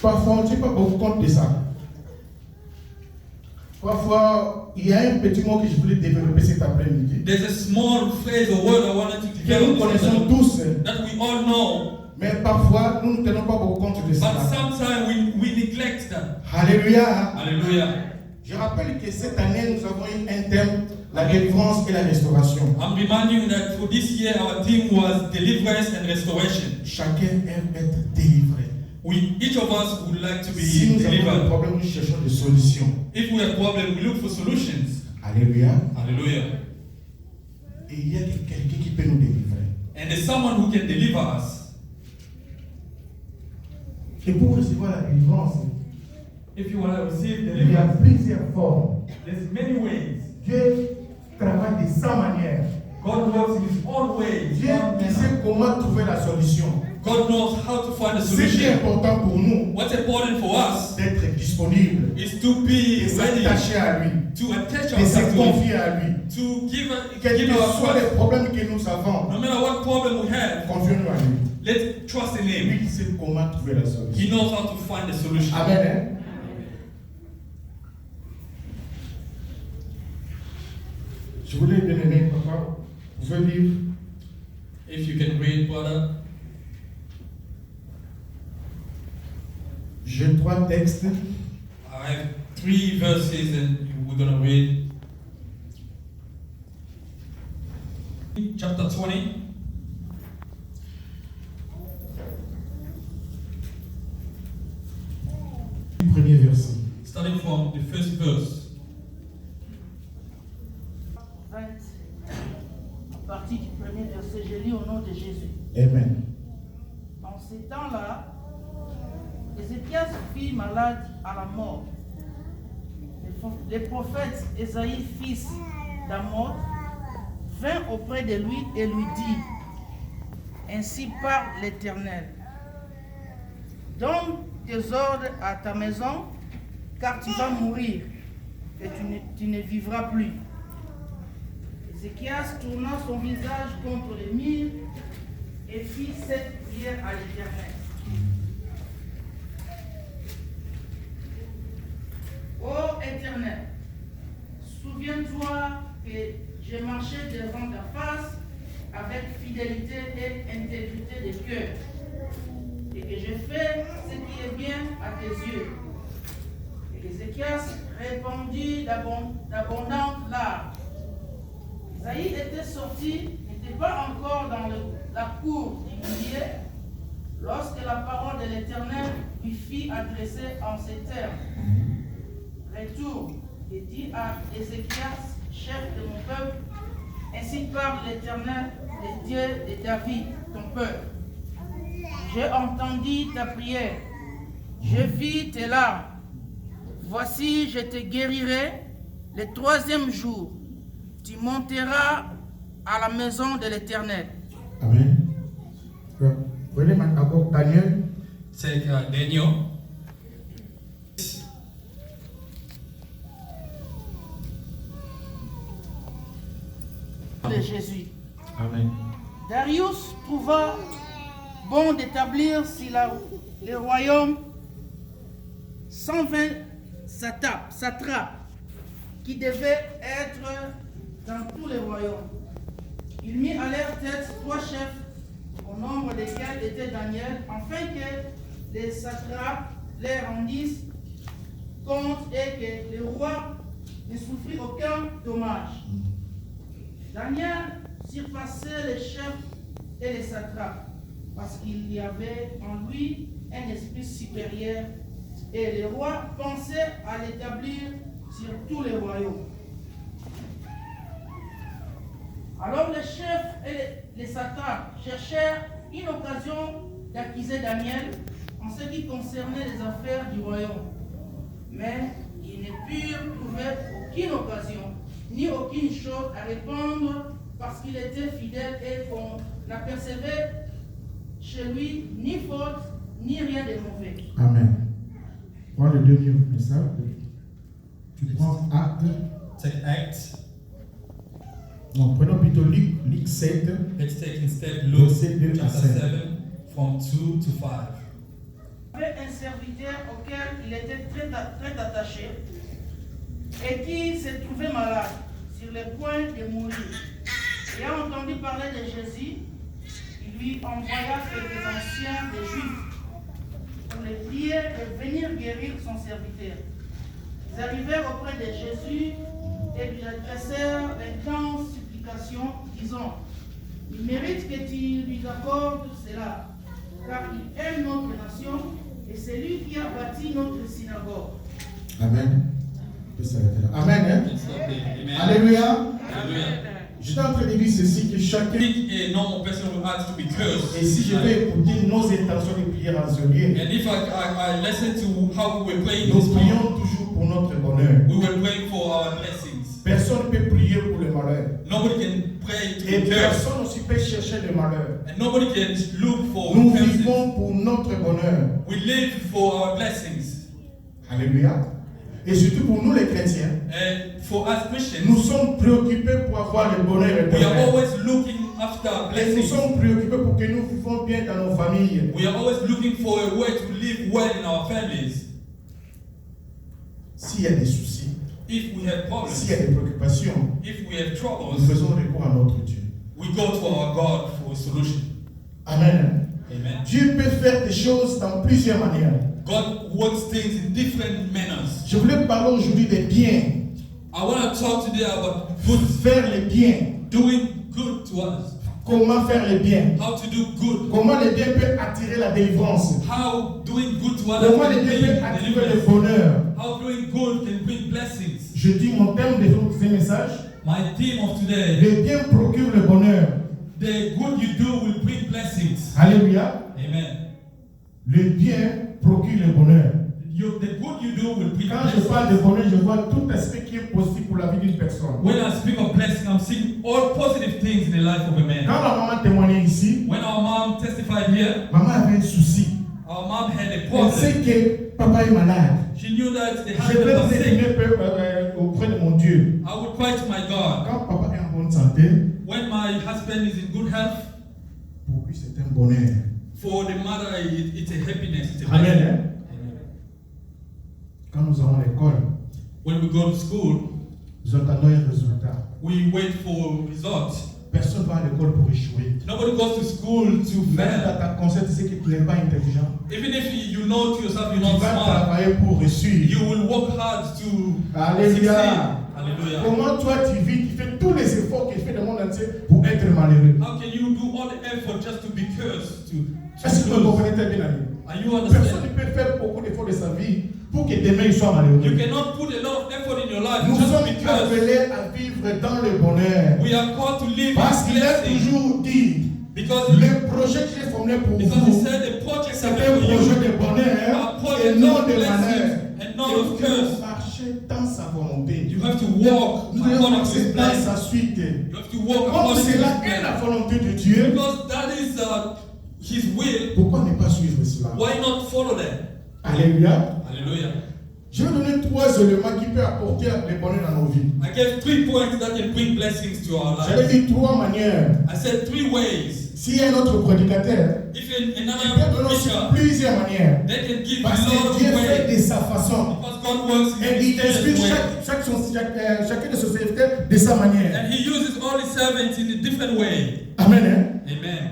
Parfois, on ne tient pas beaucoup compte de ça. Parfois, il y a un petit mot que je voulais développer cet après-midi. There's a small phrase or word I wanted to Que develop nous connaissons tous. that we all know, Mais parfois, nous ne tenons pas beaucoup compte de but ça. sometimes we neglect that. Alléluia. Hallelujah. Je rappelle que cette année, nous avons eu un thème, la délivrance et la restauration. I'm reminding you that for this year our theme was deliverance and restoration. Chacun aime être délivré. Each of us would like to be Si nous avons des delivered. problèmes, nous cherchons des solutions. If we have problems, we look for solutions. Alléluia. Hallelujah. Et il y a quelqu'un qui peut nous délivrer. And there's someone who can deliver us. Et pour recevoir la délivrance, If you want to receive il y a deliverance, plusieurs formes. there's many ways. Dieu travaille de sa manière. God works in His own way. His Dieu own il manner. sait comment trouver la solution. God knows how to find a Ce qui est solution. important pour nous, What's important for us d'être disponible, is to be de ready s'attacher à lui, to attach de ourselves se to Him, confier à lui. to give Quels que soient ourselves. les problèmes que nous avons, No matter what problem we have, confions-nous à lui. let's trust in Lui Him. qui sait comment trouver la He solution. knows how to find a solution. Amen. Hein? Je voulais bien aimer, papa. Vous pouvez lire If you can read, brother. j'ai 3 textes. I have 3 verses and we're going to read. Chapter 20. Premier verset. Starting from the first verse. 20, à partir du premier verset, je lis au nom de Jésus. Amen. En ces temps-là, Ézéchias fit malade à la mort. Le prophète Ésaïe, fils d'Amoz, vint auprès de lui et lui dit: Ainsi parle l'Éternel. Donne tes ordres à ta maison, car tu vas mourir et tu ne vivras plus. Ézéchias tourna son visage contre les murs et fit cette prière à l'Éternel. Ô Éternel, souviens-toi que j'ai marché devant ta face avec fidélité et intégrité de cœur, et que j'ai fait ce qui est bien à tes yeux. Et Ézéchias répandit d'abondantes larmes. Isaïe était sorti, n'était pas encore dans la cour du milieu, lorsque la parole de l'Éternel lui fit adresser en ces termes: Retourne et dis à Ézéchias, chef de mon peuple, ainsi parle l'Éternel, le Dieu de David, ton peuple. J'ai entendu ta prière, je vis tes larmes. Voici, je te guérirai le 3e jour. Tu monteras à la maison de l'Éternel. Amen. Prenez maintenant Daniel. Take Daniel. De Jésus. Amen. Darius trouva bon d'établir sur le royaume 120 satrapes qui devaient être dans tous les royaumes. Il mit à leur tête 3 chefs, au nombre desquels était Daniel, afin que les satrapes leur rendissent compte et que le roi ne souffrit aucun dommage. Daniel surpassait les chefs et les satrapes parce qu'il y avait en lui un esprit supérieur et le roi pensait à l'établir sur tous les royaumes. Alors les chefs et les satrapes cherchèrent une occasion d'accuser Daniel en ce qui concernait les affaires du royaume. Mais ils ne purent trouver aucune occasion, ni aucune chose à répondre, parce qu'il était fidèle et qu'on n'apercevait chez lui ni faute, ni rien de mauvais. Amen. Prends le deuxième message. Tu prends Acte. Take Acts. Non, prenons plutôt Luc 7. Let's take instead Luke Verset 2 à chapter 5. 7 from 2 to 5. avait un serviteur auquel il était très attaché et qui se trouvait malade, sur le point de mourir. Ayant entendu parler de Jésus, il lui envoya quelques anciens des Juifs pour les prier de venir guérir son serviteur. Ils arrivèrent auprès de Jésus et lui adressèrent une grande supplication, disant: il mérite que tu lui accordes cela, car il aime notre nation et c'est lui qui a bâti notre synagogue. Amen. On peut s'arrêter là. Amen. Hein? Amen. Alléluia. Hallelujah. J'étais en train de dire ceci, que chacun, Think a normal person will ask to be cursed. et si je vais écouter nos intentions de prière en ce lieu, And if I listen to how we were praying nous this morning, prions toujours pour notre bonheur. we were praying for our blessings. Personne ne peut prier pour le malheur. Nobody can pray to Et be cursed. personne aussi peut chercher le malheur. And nobody can look for Nous curses. vivons pour notre bonheur. We live for our blessings. Alléluia. Et surtout pour nous les chrétiens, And for us Christians, nous sommes préoccupés pour avoir le bonheur we are éternel. always looking after Et nous blessings. sommes préoccupés pour que nous vivions bien dans nos familles. We are always looking for a way to live well in our families. S'il y a des soucis, If we have problems, s'il y a des préoccupations, if we have nous troubles, faisons recours à notre Dieu. we go to our God for a solution. Amen. Amen. Dieu peut faire des choses dans plusieurs manières. God works things in different manners. Je voulais parler aujourd'hui des biens. I want to talk today about good, Faire les biens. doing good to us. Comment faire les biens. How to do good. Comment les biens peuvent attirer la délivrance. How doing good to others Comment les can biens bring peuvent attirer le deliverance. bonheur. How doing good can bring blessings. Je dis mon thème de ce message. My theme of today, Les biens procurent le bonheur. the good you do will bring blessings. Alléluia. Amen. Le bien procure le bonheur. The good you do will bring Quand je parle de blessings. bonheur, je vois tout aspect qui est possible pour la vie d'une personne. When I speak of blessing, I'm seeing all positive things in the life of a man. Quand la maman témoignait ici, When our mom testified here, maman avait un souci. our mom had a Elle sait problem. que papa est malade. She knew that the Je husband vais was sick. prier auprès de mon Dieu. I would cry to my God. Quand papa est en bonne santé, When my husband is in good health, pour lui c'est un bonheur. for the mother, it's a happiness. It's a Amen. blessing. Hein? Quand nous allons à l'école, When we go to school, nous attendons un résultat. we wait for results. Personne ne va à l'école pour échouer. Nobody goes to school to Même fail. dans ta conscience, tu sais que tu n'es pas intelligent. Even if you know to yourself you're Tu not vas smart, travailler pour réussir. you will work hard to Alléluia. succeed. Hallelujah. Comment toi tu vis, tu fais tous les efforts qu'il fait le monde entier pour être malheureux. How can you do all the effort just to be cursed? Est-ce que vous lose? comprenez très bien la vie? Are you Personne understand? ne peut faire beaucoup d'efforts de sa vie pour que demain il soit malheureux. You cannot put a lot of effort in your life Nous just to sommes be cursed. appelés à vivre dans le bonheur. We are called to live Parce in qu'il a blessing. toujours dit, Because le projet que j'ai formé pour he vous, said the projects c'est are un for you. projet de bonheur Our et project non of de malheur. blessings and not Et of vous curse. devez marcher dans sa volonté. You have to walk Nous devons according to marcher his dans plan. sa suite. You have to walk Comme according to his cela est la plan. volonté de Dieu, Because that is his will. pourquoi ne pas suivre cela? Why not follow that? Alléluia. Hallelujah. Je vais donner 3 éléments qui peuvent apporter le bonheur dans nos vies. I gave 3 points that can bring blessings to our J'avais lives. dit 3 manières. I said 3 ways. S'il y a un autre prédicateur, If il peut another donner aussi preacher, plusieurs manières. they can give Parce a lot que of Dieu fait ways. de sa façon. Because God works Et in il inspire different ways. chacun de ses serviteurs de sa manière. And he uses all his servants in a different way. Amen. Hein? Amen.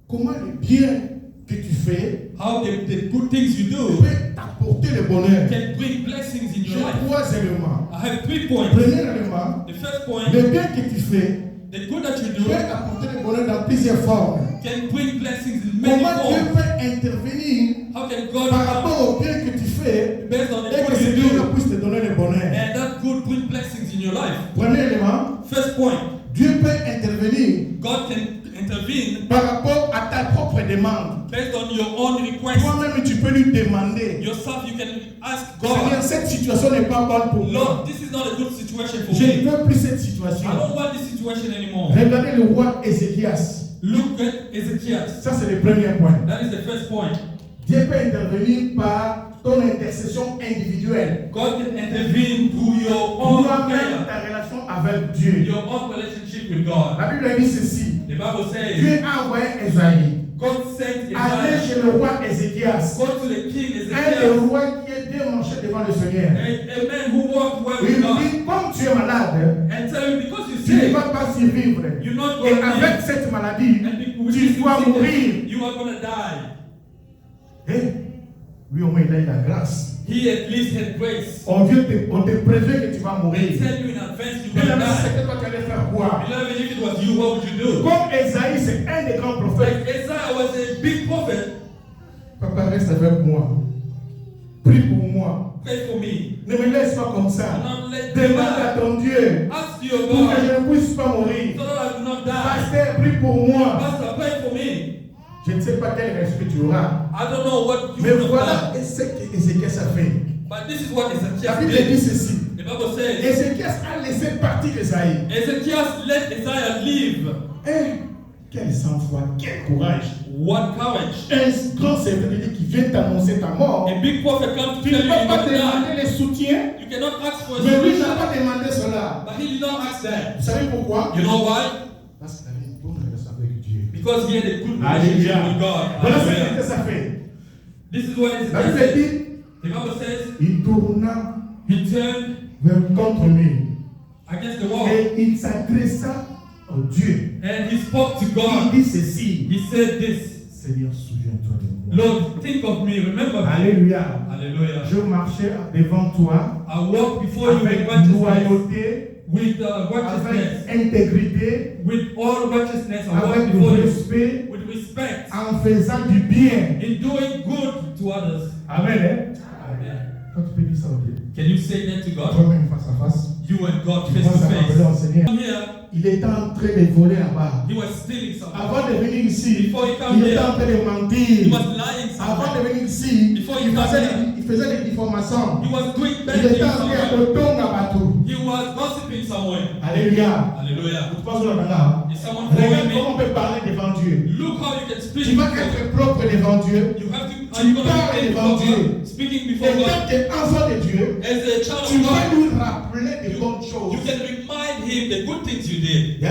Comment le bien que tu fais How the good things you do peut t'apporter le bonheur? can bring blessings in J'ai your life. 3 éléments. I have 3 points. Premier élément, The first point, le bien que tu fais the good that you peut do apporter le bonheur dans plusieurs formes. can bring blessings in many Comment Dieu forms. peut intervenir How can God par rapport au bien que tu fais based on et the que good ce you bien do, puisse te donner le bonheur? and that good bring blessings in your life? Premier élément, First point, Dieu peut intervenir God can intervene par rapport à ta propre demande. based on your own request. Toi-même, tu peux lui demander, Yourself, you can ask Seigneur, God, cette situation n'est pas bonne pour moi. Lord, this is not a good situation for Je ne me. veux plus cette I situation. don't want this situation anymore. Regardez le roi Ézéchias. Look at Ezekiel. Ça, c'est le premier point. That is the first point. Dieu peut intervenir par ton intercession individuelle. God can intervene through your own Toi-même, prayer, ta relation avec Dieu. your own relationship with God. La Bible dit ceci. The Bible says Dieu a envoyé Esaïe. God sent allez Isaiah. chez le roi Ézéchias. Go to the king Un des Ezekiel. rois qui est bien marché devant le Seigneur. A man who walked well Il with lui God. dit, comme tu es malade, And tell him, because you tu ne sick, vas pas survivre. you're not Et going to avec live. cette maladie, And with tu this dois sickness, mourir. you are going to die. Et lui, au moins, il a eu la grâce. He at least had grace. On te prévient que tu vas They mourir. tell you in advance you're Et going la to c'est die. que toi, tu allais faire quoi? Beloved, if it was you, what would you do? Comme Esaïe, c'est un des grands prophètes. Like Isaiah was a big prophet. Papa, reste avec moi. Prie pour moi. Pray for me. Ne me laisse pas comme ça. Don't let me Demande à die. ton Dieu Ask your pour que God je ne puisse pas mourir. so that I do not die. Pasteur, prie pour moi. Pastor, pray for me. Je ne sais pas quel respect tu auras. I don't know what you Mais would have voilà done. ce que Ézéchias a fait. But this is what La Ezekiel Bible dit did. ceci. The Bible says, Ézéchias a laissé partir Esaïe. Ezekiel let Isaiah live. Quel sang-froid, quel courage. What courage. Un grand serviteur de Dieu qui vient t'annoncer ta mort. A big prophet comes to Tu tell ne you peux you're pas going to die. demander les soutiens, You cannot ask for a mais lui n'a solution. pas demandé cela. But he did not ask that. Vous savez pourquoi? You know why? Parce qu'il avait une bonne relation avec Dieu. Because he had a good Alléluia. relationship with God. Voilà ce Hallelujah. que ça fait. This is what La Bible Ezekiel said. dit, The Bible says il tourna he turned contre lui against the wall et il s'adressa au Dieu. and he spoke to Il God. dit ceci. He said this, Seigneur, souviens-toi de moi. Lord, think of me, remember me. Alléluia. Hallelujah. Je marchais devant toi I walk before you with avec righteousness, loyauté, with righteousness, avec intégrité, with all righteousness. I walk avec before you respect, with respect, en faisant du bien. in doing good to others. Amen. Hein? Amen. Toi, tu peux dire ça au Dieu. Can you say that to God? Toi-même face à face. You and God Tu face penses to à rappeler au face. Seigneur. Here, Il était en train de voler là-bas. he was stealing something. Avant de venir ici, Before he come il était here, en train de he mentir. was lying Avant somewhere. de venir ici, Before he come il faisait des diffamations. He was doing bad Il était things en train somewhere. de tomber à bateau. He was gossiping somewhere. Alléluia. Hallelujah. Tu penses là-bas. Is someone Regarde following comment me? on peut parler devant Dieu. Look how you can speak. Tu vas être propre devant Dieu. You have to. Tu Are you going parles to be devant before Dieu. God? Speaking Et before God. quand tu es enfant de Dieu, As a child tu of vas God, lui rappeler de bonnes choses. you can remind him the good things you did.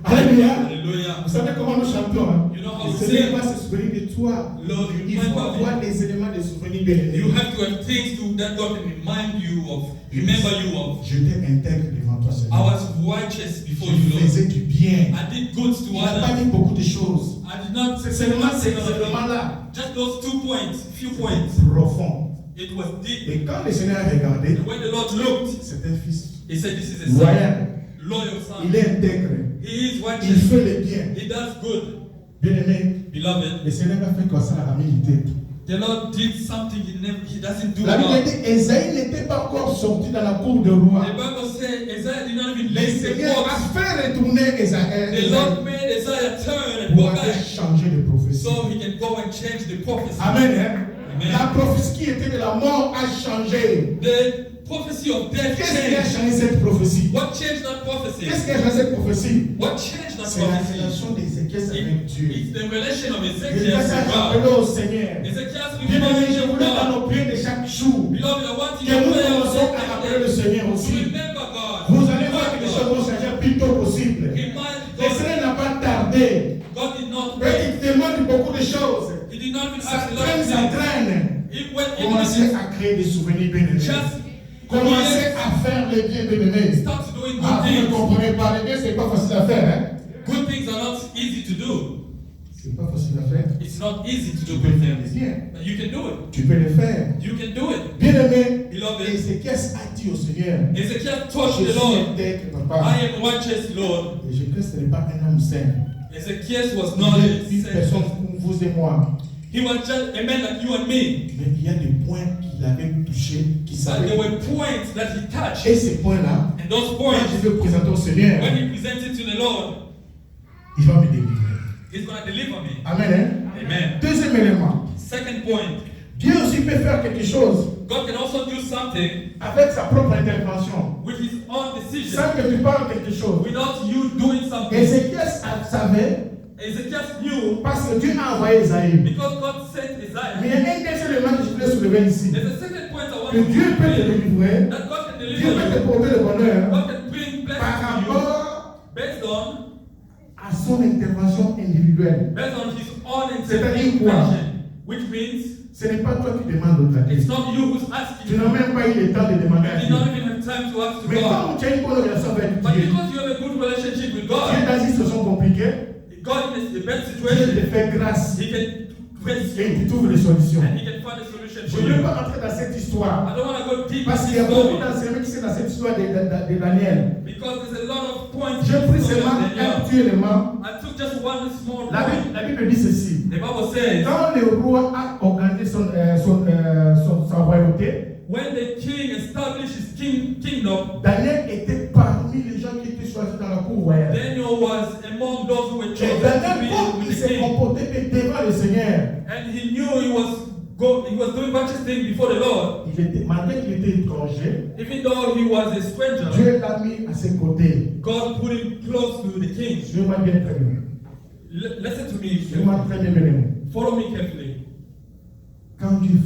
Alléluia. Hallelujah. Vous savez comment nous chantons, hein? You know how Le we Seigneur sing. va se souvenir de toi. Lord, Il remember faut avoir me. des éléments de souvenir bien You aimés. have to have things to that God can remind you of, remember you of. J'étais intègre devant toi, I Seigneur. was righteous before Je you, Lord. faisais du bien. I did good to Il n'a pas others. dit beaucoup de choses. I did not C'est say seulement one ces single thing. éléments-là. Just those 2 points, few points. Profond. It was deep. Et quand le Seigneur a regardé, And when the Lord looked, c'est un fils he said, "This is a son, loyal. loyal son. Il est intègre. He is Il righteous. fait le bien. He does good." Bien aimé, Beloved, le Seigneur a fait comme ça à la milité. the Lord did something he doesn't do La Bible well. dit Esaïe n'était pas encore sorti dans la cour de roi. The Bible says Isaiah did not even Le leave the Seigneur court. a fait retourner The Esaïe Lord made Isaiah turn and pour go aller back changer de prophétie. so he can go and change the prophecy. Amen. Hein? Amen. La prophétie qui était de la mort a changé. The prophecy of death Qu'est-ce qui a changed. changé cette prophétie? What changed that prophecy? Qu'est-ce qui a changé cette prophétie? What changed that C'est la prophecy? relation d'Ézéchias avec Dieu. It's the relation of Je Ezekiel vais to rappeler God. au Seigneur. Ezekiel Bien aimé, je voulais dans God. nos prières de chaque jour Beloved, I want you que to nous pray commençons à rappeler le Seigneur to aussi. remember God. Vous allez voir que les choses vont changer le plus tôt possible. Remind Le God. Seigneur n'a pas tardé. God did not Mais wait. il demande beaucoup de choses. He did not even Ça ask a lot traîne, of ça things. traîne. He went Commencez in à créer des souvenirs bien aimés. just Commencez à faire les biens bien aimés. start doing Ah, good vous ne things. comprenez pas, les biens, c'est pas facile à faire. Hein? Good things are not easy to do. C'est pas facile à faire. It's not easy to Tu do peux good faire les things. biens. But you can do it. Tu peux les faire. You can do it. Bien aimé, Beloved, Ézéchias a dit au Seigneur, Ezekiel je touched the suis Lord. intègre, papa. I am righteous, Lord. Et je crois que ce n'est pas un homme saint. Ezekiel was not Il est une a personne saint. comme vous et moi. He was just a man like you and me. Mais il y a des points qu'il avait touchés, qui But savaient. there were points that he touched. Et ces points-là, And those quand points, je vais présenter au Seigneur, when he presented to the Lord, il va me délivrer. he's going to deliver me. Amen. Hein? Amen. Deuxième élément, Second point, Dieu aussi peut faire quelque chose God can also do something avec sa propre intervention, with his own decision sans que tu parles quelque chose. without you doing something. Ézéchias savait, Ezekiel knew parce que Dieu a envoyé Isaïe. because God sent Mais Isaiah. il y a un deuxième élément que je voulais soulever ici. There's a second point I want Que Dieu to peut te make. délivrer, That God can Dieu deliver peut te you. porter le bonheur God can bring par blessings to you rapport based on à son intervention individuelle. based on his own C'est-à-dire quoi? interpretation, which means Ce n'est pas toi qui demandes au it's Dieu. not you who's Tu asking. n'as même pas eu le temps de demander à You did Dieu. not even have time to ask to Mais God. comme tu as une bonne relation avec But Dieu, because you have a good relationship with Dieu God, dans une situation compliquée, God in a bad Dieu situation, te fait grâce He can praise et you tu trouves les solutions. and He can find a solution Je for ne veux you. pas entrer dans cette histoire. I don't want to go deep Parce in qu'il y a this beaucoup story d'enseignants qui sont dans cette histoire de Daniel. because there's a lot of points Je in prie this story seulement of un Daniel. petit élément. I took just one small La point. Bible dit ceci. The Bible says, Quand le roi a organisé sa royauté, when the king established his kingdom, Daniel était parmi les gens qui étaient choisis dans la cour royale. Daniel was among those who were Et chosen to Daniel, comme be il with the s'est king. comporté devant le Seigneur, And he knew he was doing righteous things before the Lord. malgré qu'il était étranger, Even though he was a stranger, Dieu l'a mis à ses côtés. God put him close to the king. Je vois bien très bien. Listen to me. Je vois très bien, bien. Follow me carefully. Quand Dieu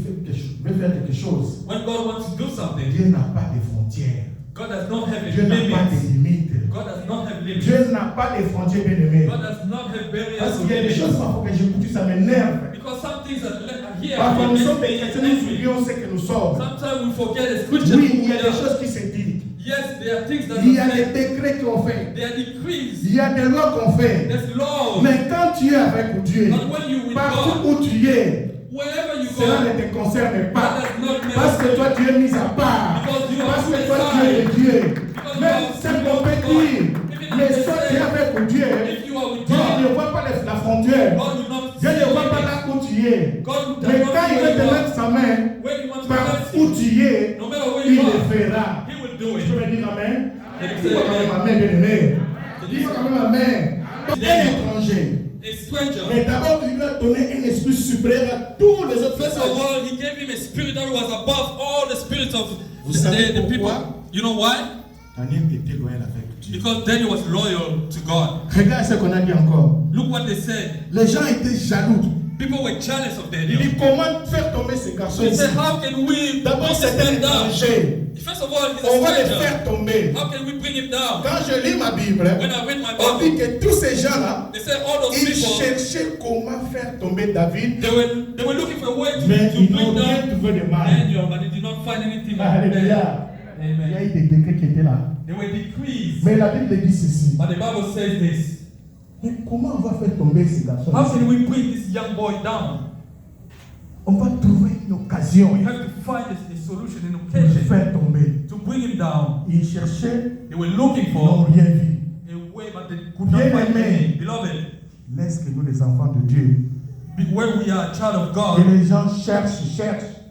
veut faire quelque chose, When God wants to do something, Dieu n'a pas de frontières. God does not have Dieu any n'a pas de limits. limites. God does not have limits. Dieu n'a pas de frontières, bien aimés. God does not have barriers Parce or qu'il y a des choses limits. parfois que j'écoute, ça m'énerve. Because some things that are here Parfois nous they sommes make des me chrétiens, nous angry. oublions ce que nous sommes. Sometimes we forget as Christians Oui, who il y a we des are. choses qui se disent. Yes, there are things that Il y a are des said. décrets qu'on fait. There are decrees. Il y a des lois qu'on fait. There's laws. Mais quand tu es avec Dieu, But when you with partout God, où tu es, wherever you cela go, ne te concerne pas. that does not Parce que matter. toi, tu es mis à part. Because you are Parce que put toi, tu es aside. le Dieu. Because Même you are ce qu'on peut God. dire, Even mais if they soit tu es say, avec Dieu, if you are with Dieu God, ne voit pas la frontière. God will not Dieu see ne voit pas you. là où tu es. God does Mais not quand see il where veut you te are. mettre sa main When he wants to par bless où you, tu es, no matter where il you le are, fera. He will do Tu peux it. me dire Amen? Can you Dis say quand même amen? Amen, bien aimé. Dis quand même Amen. Donc, un étranger. A stranger. Mais d'abord, il lui a donné un esprit supérieur à tous les autres First of personnes. all, he gave him a spirit that was above all the spirits of Vous savez the people. pourquoi? You know why? Daniel était loyal avec Dieu. Because Daniel was loyal to God. Regarde ce qu'on a dit encore. Look what they said. Les gens étaient jaloux. People were jealous of Il Daniel. dit comment faire tomber ces garçons They ici. said, how can we D'abord, bring c'est this un man down? étranger. First of all, he's On va a les stranger. faire tomber. How can we bring him down? Quand je lis ma Bible, When I read my on dit Bible, que tous ces gens-là, they said all those ils people, cherchaient comment faire tomber David, they were looking for a way mais to ils n'ont bring rien down trouvé de mal. Daniel, but they did not find anything wrong with Daniel. Alléluia. Il y a Amen. eu des décrets qui étaient là. There were decrees. Mais la Bible dit ceci. But the Bible says this. Mais comment on va faire tomber ces garçons? How can we bring this young boy down? On va trouver une occasion We have to find a solution, an pour le occasion faire tomber. to bring him down. Ils cherchaient, They were looking ils n'ont for rien vu. a way, but they could not find anything. Beloved, Laisse que nous, les enfants de Dieu, when we are a child of et God, les gens cherchent,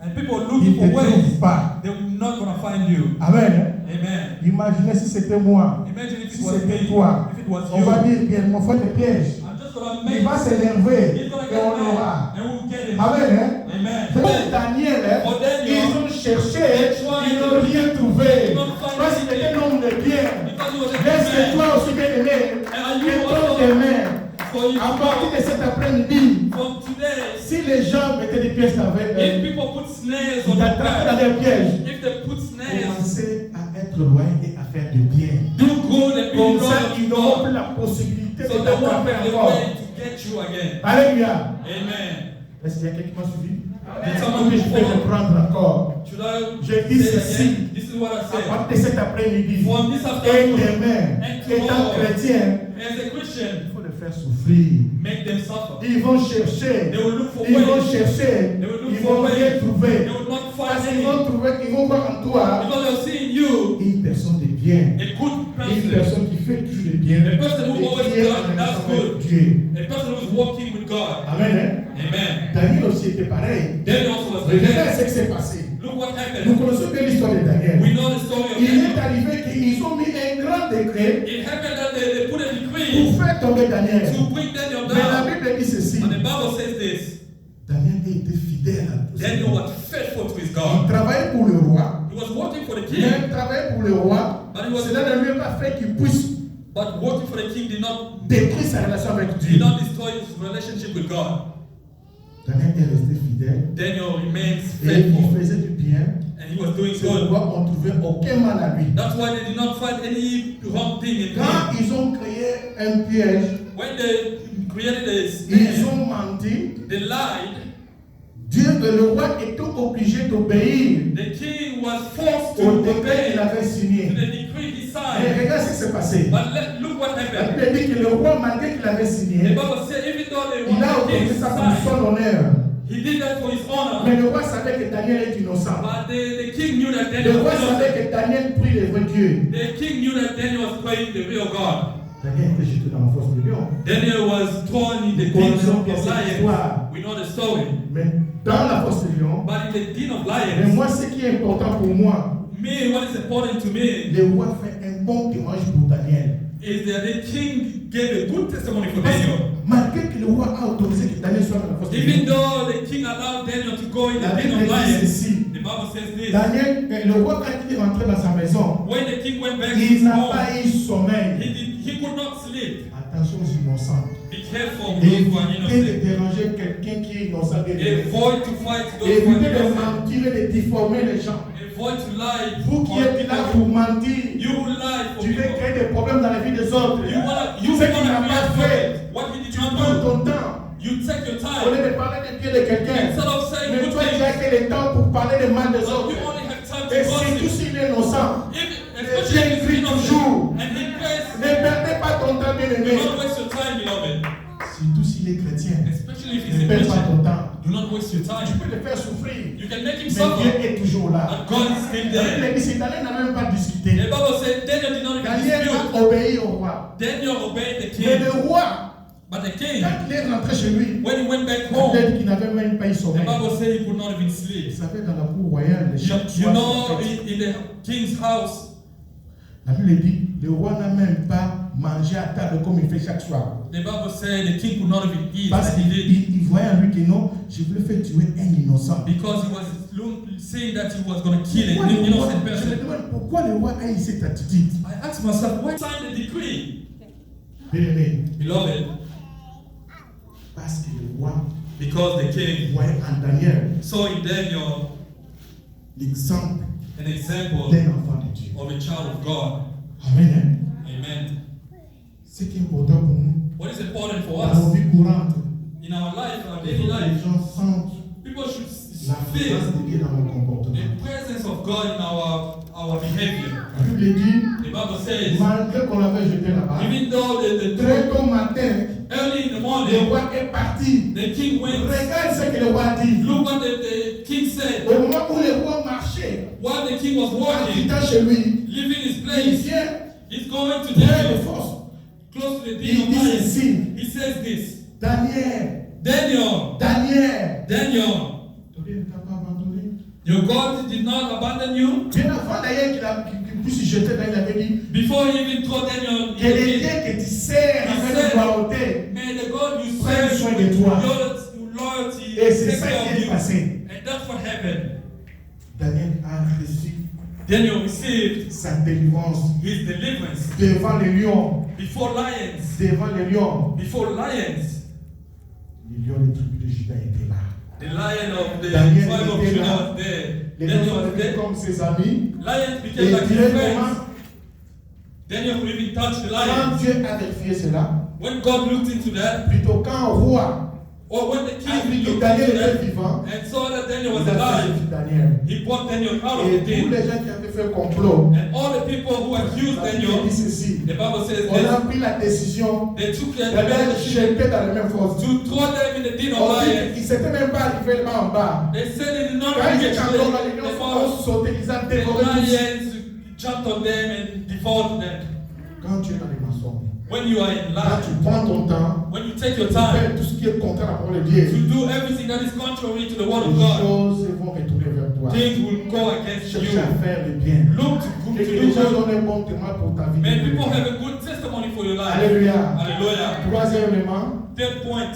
and people are ils looking ne for te trouvent ways, pas. they're not going to find you. Amen. Amen. Imaginez si c'était moi, Imagine if it si was c'était me, toi. if it was On va you. dire, bien, mon frère te piège. I'm just going to Il make va s'énerver He's going to et get on mad, aura. and we'll get him. Amen. Hein? Amen. Pour Daniel, hein, For Daniel, ils ont cherché, ils n'ont rien trouvé. Parce qu'il était un homme de bien. Because he was a Laisse que good man. toi aussi bien aimé, And que you toi also, demain, for you, à partir de cet après-midi, from today, si les gens mettaient des pièges avec if people put snares on ils the t'attrapent dans back, les pièges, if they put snares, commencez à être loin et à faire du bien. do good and be Comme ça, loyal ils to n'auront God. plus la possibilité So de they won't t'attraper have a encore. way to get you again. Alléluia. Amen. Est-ce qu'il y a quelqu'un qui m'a suivi? Did Ou someone que je vais before? reprendre encore? Should I Je dis say ceci. again? This is what I À said. partir de cet après-midi, From this et afternoon, demain, and étant tomorrow, chrétien, as a Christian, il faut le faire souffrir. make them suffer. Ils vont chercher, They will look for ils vont ways. chercher, They will look ils for vont ways. rien They trouver. will not Parce find qu'ils any. vont trouver, ils vont voir en toi Because they'll see in you une personne de bien, a good une person. personne qui fait toujours le bien, A person who et always qui est en does relation good. avec Dieu. A person who is walking with God. Amen. Hein? Amen. Daniel aussi était pareil. Daniel also was Regardez there. ce qui s'est passé. Look what Nous happened. connaissons bien l'histoire de Daniel. We know the story of Il est Daniel. arrivé qu'ils ont mis un grand décret It happened that they put a pour decree faire tomber Daniel. to bring Daniel Mais la down. Bible dit ceci. And the Bible says this. Daniel était fidèle à tout Daniel ça. was faithful to his Il God. travaillait pour le roi. He was working for the Mais king, il travaillait pour le roi. but he was Cela ne lui a pas fait qu'il puisse but working for the king did not détruire sa relation avec Dieu. destroy his relationship with God. Daniel est resté fidèle. Daniel remains Et il faithful, faisait du bien. and he was doing C'est good. pourquoi on ne trouvait aucun mal à lui. That's why they did not find any wrong thing in him. Quand ils ont créé un piège when they created a ils snare, ont menti. they lied. Le roi était obligé d'obéir The king was forced to au décret qu'il obey avait to signé. the decree he Et signed. regarde ce qui s'est passé. But look what La happened. Bible dit que le roi, malgré qu'il avait The signé, Bible said even though they il a wanted autorisé king ça to pour sign, son honneur. he did that for his honor. Mais le roi savait que Daniel est innocent. But the king knew that Le Daniel roi was savait innocent. que Daniel prie le vrai Dieu. The king knew that Daniel was praying the real God. Daniel était jeté dans la fosse de lion. Daniel was thrown in the den of the lions. We know the story. Mais dans la fosse de lion, But in the den of mais lions, moi, ce qui est important pour moi, me, what is important to me le roi fait un bon témoignage pour Daniel. is that the king gave a good testimony for Parce que Daniel. malgré que le roi a autorisé que Daniel soit dans la fosse de Even lion, though the king allowed Daniel to go in the la den Bible of dit lions, ceci. the Bible says this. Daniel, le roi, quand il est rentré dans sa maison, When the king went back to il his n'a home, pas eu sommeil. he could not sleep. Attention aux innocents. Be careful those who are Évitez de innocent. déranger quelqu'un qui est innocent. Avoid to fight those who are Évitez de innocent. mentir et de diffamer les gens. Avoid to lie. Vous qui on êtes là people. pour mentir, You will lie for tu veux people. créer des problèmes dans la vie des autres. You Ce qu'il n'a pas create fait, what he did tu not prends do. ton temps. You take your Au time. lieu de parler de bien de quelqu'un, Instead of saying mais good toi tu things, as que le temps pour parler de mal des but autres. you only have time Et to surtout gossip. s'il est innocent, Especially if écrit he's toujours. innocent. And he prays. ne perdez pas ton temps, bien Do aimé. not waste your time, beloved. Surtout s'il est chrétien, Especially if he's ne a perds pas Christian. ton temps. Do not waste your Tu time. peux le faire souffrir, You can make him mais Dieu suffer. est toujours là. But God is still La Bible there. dit que Daniel n'a même pas The discuté. Bible said Daniel did not even Daniel dispute. a obéi au roi. Daniel obeyed the Mais king. le roi, But the king, quand il est rentré chez lui, when he went back il a dit home, qu'il n'avait même pas eu the sommeil. Bible said he could not even Vous sleep. savez, dans la cour royale, You, chaque you soir, know, in the king's house, la Bible dit, le roi n'a même pas mangé à table comme il fait chaque soir. the Bible said the king could not even eat Parce as he did. qu'il voyait en lui que non, je voulais faire tuer un innocent. Because he was saying that he was going to kill Pourquoi an le roi- innocent je me person. demande pourquoi le roi a eu cette attitude. I asked myself, why sign the decree? Bien-aimé, Beloved, parce que le roi because the king voyait en Daniel saw in Daniel l'exemple an example d'un enfant de Dieu. of a child of God. Amen. Amen. Ce qui est important pour nous, What is important for dans nos us vies courantes, in our life, our il daily faut que les life, gens sentent people should la feel présence de Dieu dans nos comportements. the presence of God in our behavior. La Bible dit, The Bible says, malgré qu'on l'avait jeté là-bas, even though the très tôt matin, early in the le morning, roi est parti. the king went. Regarde ce que le roi a dit. Look what the king said. Au moment où le roi marchait, While the king was en walking, quittant chez lui, leaving his il place, vient he's going to près de Daniel, force. close to the den Il of dit lions. ceci, He says this, Daniel, Daniel, Daniel, Daniel, Dieu ne t'a pas abandonné. your God did not abandon you. Bien avant d'ailleurs qu'il puisse se jeter dans, il avait dit, Before he even told Daniel, que les dieux que tu sers avec loyauté, may the God you prenne serve soin de toi. loyalty Et c'est take ça care qui of est you. passé. And that's what happened. Daniel a reçu Daniel received sa délivrance his deliverance devant les lions. before lions. Devant les lions. Before lions. Les lions des tribus de Juda étaient là. The lion of the Daniel tribe of était Judah là. was there. Les Daniel lions was sont devenus there. comme ses amis. Lions Et became like his directement, friends. Daniel could even touch the quand lions. Dieu a vérifié cela, When God looked into that, plutôt quand un roi or when the a king vu que looked Daniel into était that vivant, and saw that Daniel il was a fait alive, sortir Daniel. he brought Daniel out of Et the tous den. les gens qui avaient fait complot, And all the people who accused la Bible Daniel, dit ceci. the Bible says On a this, pris la décision they took de the les decision jeter dans la même fosse. to throw them in the den of On dit lions. qu'ils s'étaient même pas arrivés là en bas. They said they did not Quand ils reach étaient encore là, les the lions forest. ont sauté, ils ont The dévoré tous. lions jumped on them and devoured them. Quand tu es dans les mensonges, When you are in quand life, tu prends ton temps, when you take your tu time fais tout ce qui est contraire à la parole de Dieu, to do everything that is contrary to the word of les God, choses vont retourner vers toi. things will go against Cherche you. à faire le bien. Look to Et que les do gens good. donnent un bon témoin pour ta vie. May people have a good testimony for your life. Alléluia. Hallelujah. Troisièmement, Third point.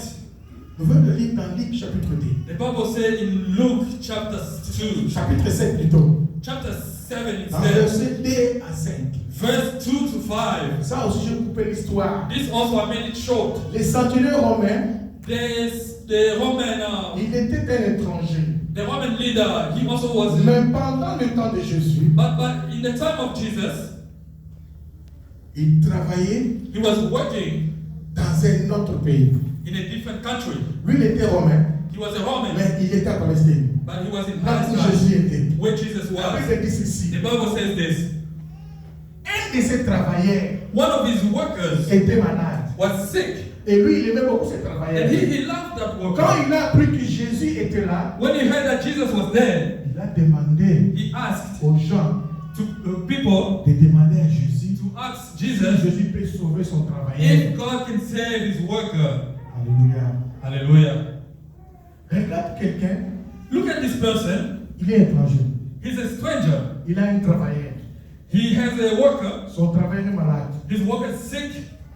nous venons de lire dans Luc chapitre 2. The Bible said in Luke chapter 2, Chapitre 7 plutôt. chapter 7 Dans instead, verset 2 à 5. verse 2 to 5. Ça aussi, je coupé l'histoire. This also I made it short. Les centurions romains, There's the Roman, il était un étranger. the Roman leader. He also was, Mais pendant le temps de Jésus, but in the time of Jesus, il travaillait he was working dans un autre pays. in a different country. Lui, il était romain, He was a Roman, mais il était à Palestine. but he was in Là où Palestine, Jésus était. where Jesus La was. Bible dit ceci. The Bible says this. Un de ses travailleurs One of his workers était malade. was sick, Et lui, il aimait beaucoup ses travailleurs. and he loved that Quand worker. il a appris que Jésus était là, When he heard that Jesus was there, il a demandé he asked aux gens to people de demander à Jésus to ask si Jesus Jésus peut sauver son travailleur. if God can save his worker. Alléluia. Hallelujah. Regarde quelqu'un, Look at this person. il est étranger. He's a stranger. Il a un travailleur. He has a worker. Son travailleur est malade. His worker is sick.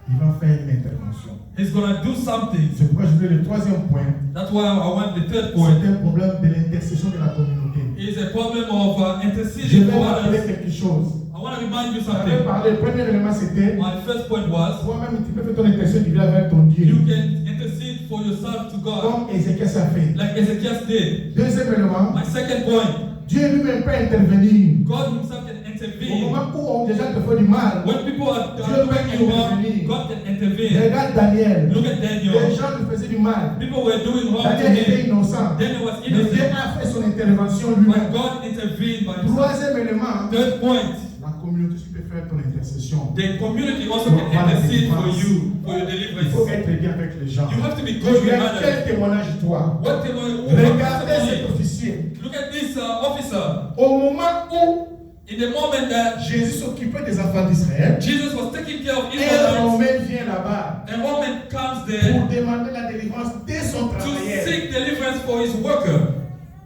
Il va faire une intervention. He's gonna do something. C'est pourquoi je veux le troisième point. That's why I want the third point. C'est un problème de l'intercession de la communauté. Is a problem of Je interceding vais for rappeler others. quelque chose. I want to remind you J'avais something. parlé, le premier élément c'était, My first point was toi-même tu peux faire ton intercession divine avec ton Dieu. you can intercede for yourself to God, Comme Ézéchias a fait. like Ezekiel did. Deuxième élément, My second point, Dieu lui-même peut intervenir. God Himself can Au intervene. moment où on déjà te fait du mal, When people are Dieu doing peut you wrong, intervenir. God can intervene. Regarde Daniel. Look at Les Daniel. gens lui faisaient du mal. People were doing wrong to Daniel était him. innocent. Daniel was Mais Dieu innocent, a fait son intervention but lui-même. God intervened by Himself. Troisième élément, Third point, la communauté tu peux faire ton intercession. the community also can intercede for you, for your Il faut deliverance. être bien avec les gens. You have to be good with Regarde quel others. témoignage toi. Regardez cet officier. Look at this officer. Au moment où In the moment that Jésus s'occupait des enfants d'Israël, Jesus was taking care of un Israelites, Romain vient là-bas a woman comes pour there demander la délivrance de son to travailleur. seek deliverance for his worker.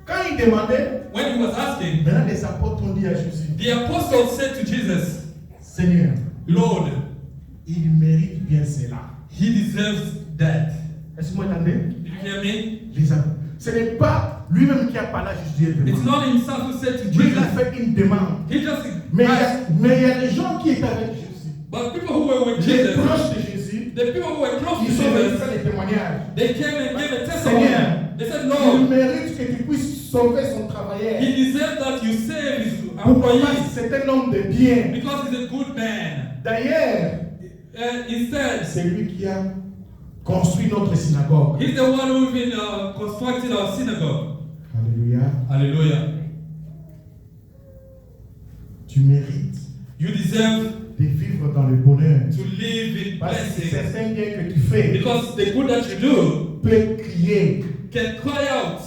Quand il demandait, When he was asking, maintenant les apôtres ont dit à Jésus, the apostles said to Jesus, Seigneur, Lord, il mérite bien cela. he deserves that. Est-ce que vous m'entendez? Did you hear me? Les apôtres. Ce n'est pas lui-même qui a parlé à Jésus. It's not himself who said to Lui, il a Jesus. fait une demande. He just Mais asked. il y a des gens qui étaient avec Jésus. But people who were with Les Jesus, proches de Jésus, the people who were close to ils sont venus Jesus, faire des témoignages. they came and gave a testimony. Seigneur, They said, il Lord, mérite que tu puisses sauver son travailleur. he deserves that you save his Pourquoi? employees C'est un homme de bien. because he's a good man. D'ailleurs, Instead, c'est lui qui a construit notre synagogue. he's the one who even constructed our synagogue. Alléluia. Hallelujah. Tu mérites You deserve de vivre dans le bonheur. to live in Parce que blessing certains biens que tu fais because the good that you do peut crier. can cry out.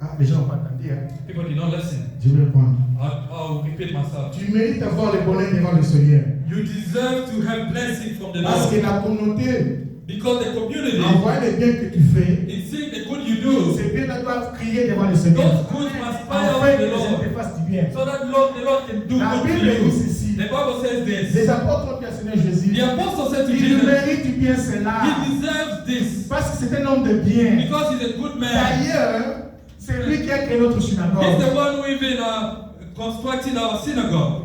Ah, les gens n'ont pas entendu. Hein? People did not listen. Je vais répondre. I'll repeat myself. Tu mérites d'avoir le bonheur devant le Seigneur. You deserve to have blessing from the Parce que Lord la communauté, because the community, en voyant les biens que tu fais, in seeing the good you do, ces biens doivent crier devant le Seigneur. those goods must cry Afin out que the le Lord Seigneur te fasse du bien. so that the Lord can do La good to Bible dit you. ceci. The Bible says this. Les apôtres ont dit à Seigneur Jésus, The apostle said to il Jesus, mérite bien cela. he deserves this Parce que c'est un homme de bien. because he's a good man. D'ailleurs, c'est lui qui a créé notre He's synagogue. the one who even constructed our synagogue.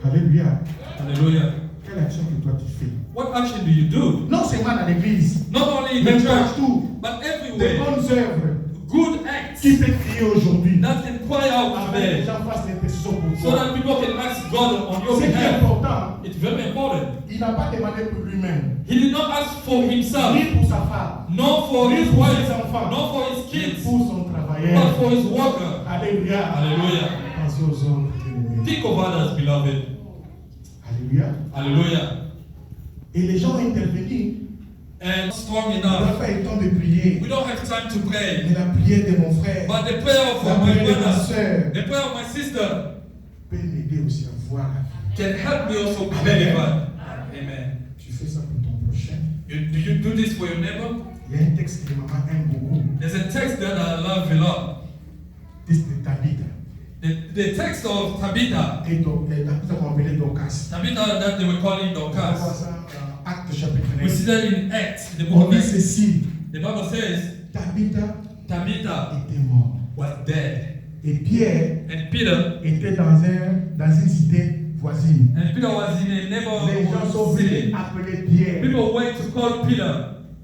Alléluia. Hallelujah. Quelle action que toi tu fais? What action do you do? Non seulement dans l'église, Not only in mais the church, partout. but Des everywhere. bonnes œuvres Good acts qui peut crier aujourd'hui. that can cry out Afin que les today gens fassent l'intercession pour so toi. that people can ask God on your Ce qui est behalf. important, It's very important. il n'a pas demandé pour lui-même, He did not ask for himself, ni pour sa femme, not for his pour wife, ses enfants, not for his ni kids, pour son but travailleur. for his worker. Alléluia. Hallelujah. Pensez aux autres. bien-aimés. Think of others, beloved. Alléluia. Hallelujah. Et les gens ont intervenu. And strong On n'a enough. pas eu le temps de prier. We don't have time to pray. Mais la prière de mon frère, But the prayer of la my prière de ma brother, soeur the prayer of my sister peut m'aider aussi à voir la vie. can help me also be delivered. Amen. Tu fais ça pour ton prochain. Do you do this for your neighbor? Il y a un texte que maman aime beaucoup. There's a text that I love a lot. Texte de Tabitha. The text of Tabitha. Et donc, Tabitha qu'on appelait Dorcas. Tabitha that they were calling On voit Dorcas. ça dans Actes chapitre We 9. see that in Acts, the On book of dit Acts. ceci. The Bible says Tabitha Tabitha était mort. was dead. Et Pierre And Peter, était dans une cité voisine. and Peter was in a Les gens neighborhood sont venus city. appeler Pierre. People went to call Peter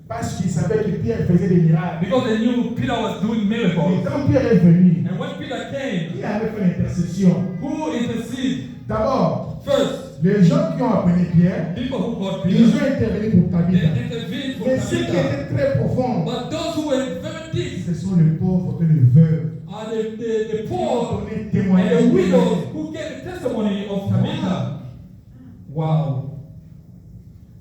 Parce qu'ils savaient que Pierre faisait des miracles. because they knew Peter was doing Et miracles. quand Pierre est venu, And when Peter came, qui avait fait l'intercession? who interceded? D'abord, First, Les gens qui ont appelé Pierre, People who brought ils ont Peter, intervenu pour they Tabitha. intervened for Mais ceux qui Tabitha. étaient très profonds, But those who were very deep ce sont les pauvres et les veuves are the qui ont poor donné and témoignage. the widows who gave the testimony of Tabitha. Wow.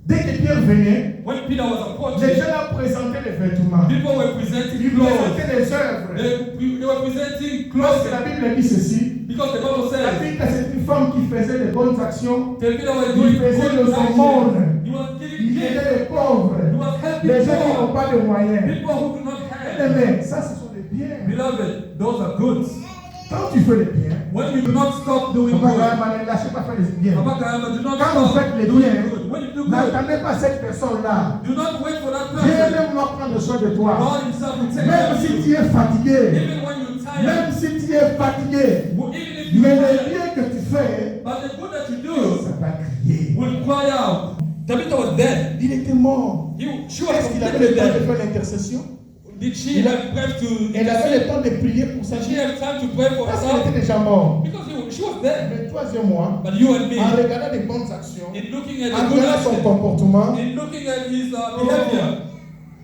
Dès que Pierre venait, When Peter was les approaching, gens leur présentaient les vêtements. people were presenting Ils clothes. présentaient les œuvres. They were presenting Lorsque clothes la Bible dit ceci, because the Bible la says Bible c'est une femme qui faisait de bonnes actions. Peter was Il doing faisait good le aumônes. actions. He was giving Il gifts. aidait les pauvres. He was helping Les gens qui n'ont poor. pas de moyens. People who do not have. Mais ça, ce sont des biens. Beloved, those are goods. Quand tu fais les biens, When you do not stop doing Papa good, Gahama, ne lâchez pas faire les biens. Papa Gahama, do not Quand vous stop faites les doing biens, good. When you do good, n'attendez pas cette personne-là. do not wait for that Dieu person. même va prendre soin de toi. God himself will take care Même of si you. tu es fatigué, Even when you're tired, même si tu es fatigué, even if you're mais le tired, bien que tu fais, but the good that you do ça va crier. will cry out. Tabitha was dead. Il était mort. She was Est-ce qu'il avait le completely temps de dead. faire l'intercession? Did she have breath to Elle avait le temps de prier pour sa Did she vie. have time to pray for Parce herself? qu'elle était déjà morte. Because she was dead. Le troisième mois, But you and me, en regardant les bonnes actions, in looking at en the good regardant son action, comportement, in looking at his behavior,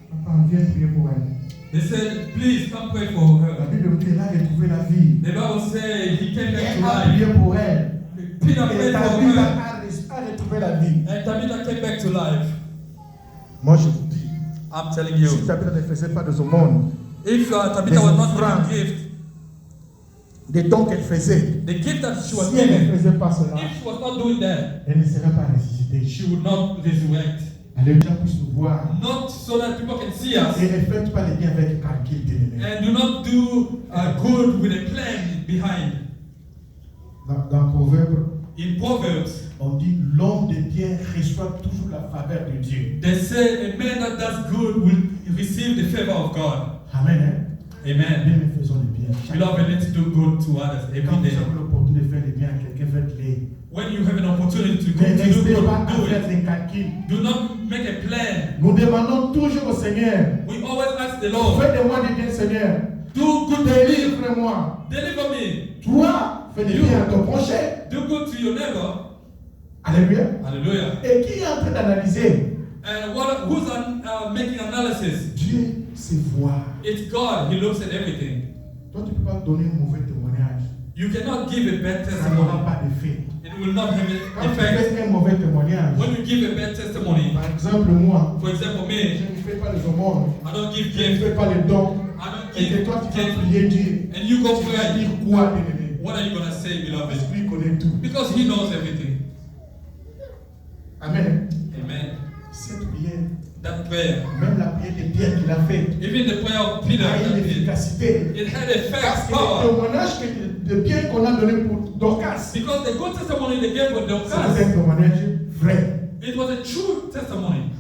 papa, viens prier pour elle. they said, please come pray for La her. Bible dit, elle a retrouvé la vie. The Bible says he came back to Elle a life. prié pour elle. Peter Et prayed for Tabitha her. a retrouvé la vie. And Tabitha came back to life. Moi, je vous dis, I'm telling si you. Tabitha ne faisait pas de ce monde, If Tabitha was not offrandes, giving gift, des dons qu'elle faisait, the gift that she was si elle ne giving, faisait pas cela, if she was not doing that, elle ne serait pas ressuscitée. she would not resurrect. Alléluia, puisse nous voir. Not so that people can see us. Et ne faites pas les biens avec calcul d'ennemi. And do not do good with a plan behind. Dans Proverbe, In Proverbs, on dit l'homme de bien reçoit toujours la faveur de Dieu. they say a man that does good will receive the favor of God. Amen. Hein? Amen. Bien, nous faisons le bien. Beloved, let's do good to others Quand every vous day. avez l'opportunité de faire le bien à quelqu'un, faites-le. When you have an opportunity to Ne do restez good, pas à do faire it. des calculs. Do not make a plan. Nous demandons toujours au Seigneur, We always ask the Lord, fais de moi du bien, Seigneur. do good to me. Délivre-moi. Deliver me. Toi, fais du bien à ton prochain. Do good to your neighbor. Alléluia. Hallelujah. Et qui est en train d'analyser? And who's making analysis? Dieu sait voir. It's God. He looks at everything. Toi, tu ne peux pas donner un mauvais témoignage. You cannot give a bad Ça n'aura testimony. pas d'effet. It will not have Quand an tu effect. fais un mauvais témoignage, When you give a bad testimony, par exemple, moi, for example, je me, ne fais pas les aumônes, I don't give je ne gifts, fais pas les dons, I don't et que give toi, tu vas gifts, prier Dieu. and you go Tu vas pray, dire quoi, bien-aimé? what are you going to say, beloved? L'Esprit connaît tout. Because He knows everything. Amen. Amen. Cette prière, That prayer, même la prière de Pierre qu'il a faite, even the prayer of Peter, a une that did, efficacité. it had Parce effect, que le power. témoignage de bien qu'on a donné pour Dorcas, Because the good testimony they gave with c'est Dorcas, un témoignage vrai. it was a true testimony.